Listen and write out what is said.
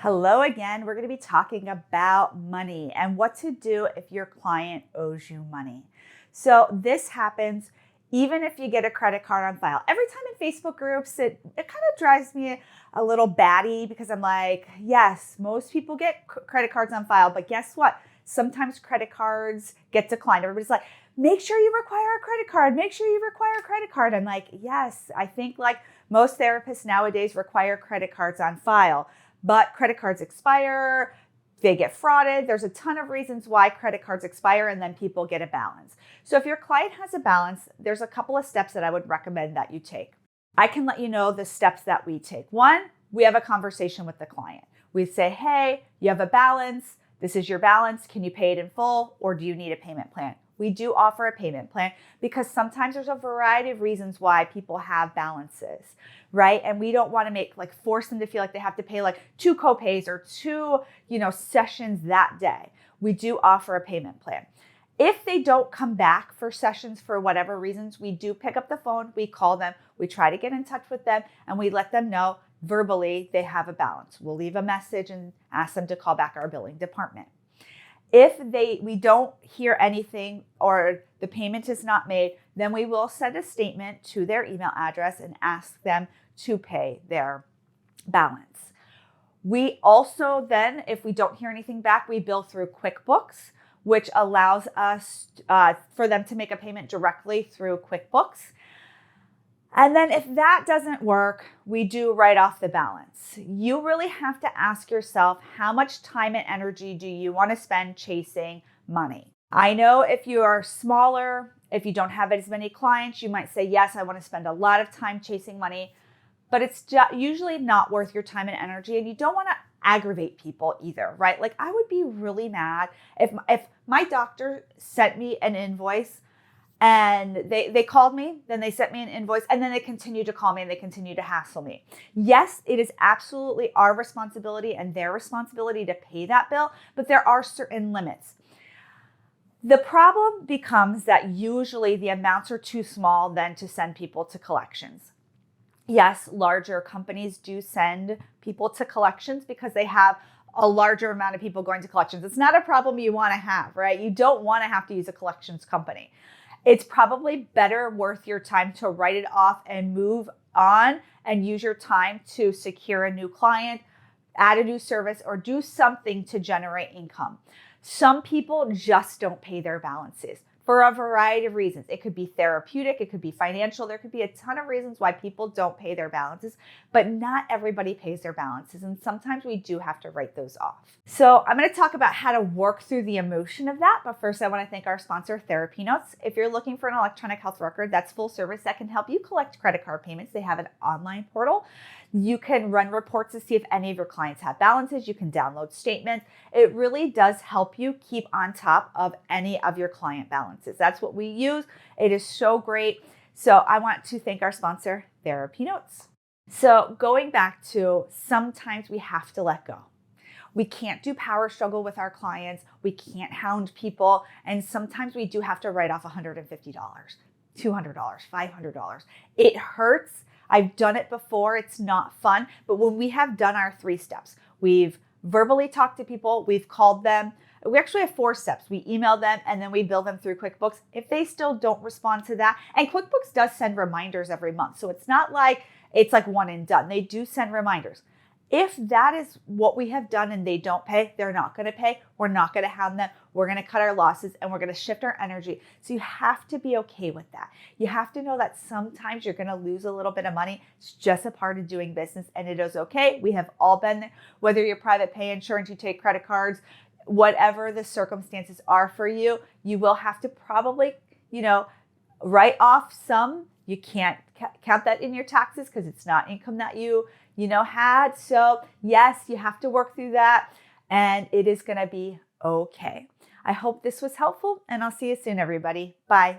Hello again. We're going to be talking about money and what to do if your client owes you money. So this happens even if you get a credit card on file. Every time in Facebook groups, it kind of drives me a little batty because I'm like, yes, most people get credit cards on file, but guess what? Sometimes credit cards get declined. Everybody's like, make sure you require a credit card. Make sure you require a credit card. I'm like, yes, I think like most therapists nowadays require credit cards on file. But credit cards expire, they get frauded. There's a ton of reasons why credit cards expire and then people get a balance. So if your client has a balance, there's a couple of steps that I would recommend that you take. I can let you know the steps that we take. One, we have a conversation with the client. We say, hey, you have a balance. This is your balance. Can you pay it in full or do you need a payment plan? We do offer a payment plan because sometimes there's a variety of reasons why people have balances, right? And we don't want to force them to feel like they have to pay like 2 copays or 2, sessions that day. We do offer a payment plan. If they don't come back for sessions for whatever reasons, we do pick up the phone, we call them, we try to get in touch with them, and we let them know verbally they have a balance. We'll leave a message and ask them to call back our billing department. If we don't hear anything or the payment is not made, then we will send a statement to their email address and ask them to pay their balance. We also then, if we don't hear anything back, we bill through QuickBooks, which allows us for them to make a payment directly through QuickBooks. And then if that doesn't work, we do write off the balance. You really have to ask yourself, how much time and energy do you want to spend chasing money? I know if you are smaller, if you don't have as many clients, you might say, yes, I want to spend a lot of time chasing money, but it's usually not worth your time and energy. And you don't want to aggravate people either, right? Like I would be really mad if my doctor sent me an invoice and they called me, then they sent me an invoice, and then they continue to call me and they continue to hassle me. Yes, it is absolutely our responsibility and their responsibility to pay that bill, but there are certain limits. The problem becomes that usually the amounts are too small then to send people to collections. Yes, larger companies do send people to collections because they have a larger amount of people going to collections. It's not a problem you want to have, right? You don't want to have to use a collections company. It's probably better worth your time to write it off and move on and use your time to secure a new client, add a new service, or do something to generate income. Some people just don't pay their balances for a variety of reasons. It could be therapeutic, it could be financial. There could be a ton of reasons why people don't pay their balances, but not everybody pays their balances. And sometimes we do have to write those off. So I'm going to talk about how to work through the emotion of that. But first, I want to thank our sponsor, TherapyNotes. If you're looking for an electronic health record that's full service that can help you collect credit card payments, they have an online portal. You can run reports to see if any of your clients have balances. You can download statements. It really does help you keep on top of any of your client balances. That's what we use. It is so great. So I want to thank our sponsor, TherapyNotes. So going back to sometimes we have to let go. We can't do power struggle with our clients. We can't hound people. And sometimes we do have to write off $150, $200, $500. It hurts. I've done it before. It's not fun. But when we have done our 3 steps, we've verbally talked to people, we've called them. We actually have 4 steps. We email them and then we bill them through QuickBooks. If they still don't respond to that, and QuickBooks does send reminders every month. So it's not like it's like one and done. They do send reminders. If that is what we have done and they don't pay, they're not going to pay. We're not going to hound them. We're going to cut our losses and we're going to shift our energy. So you have to be okay with that. You have to know that sometimes you're going to lose a little bit of money. It's just a part of doing business and it is okay. We have all been there. Whether you're private pay insurance, you take credit cards, whatever the circumstances are for you, you will have to probably, write off some. You can't count that in your taxes because it's not income that you had. So yes, you have to work through that and it is going to be okay. I hope this was helpful and I'll see you soon, everybody. Bye.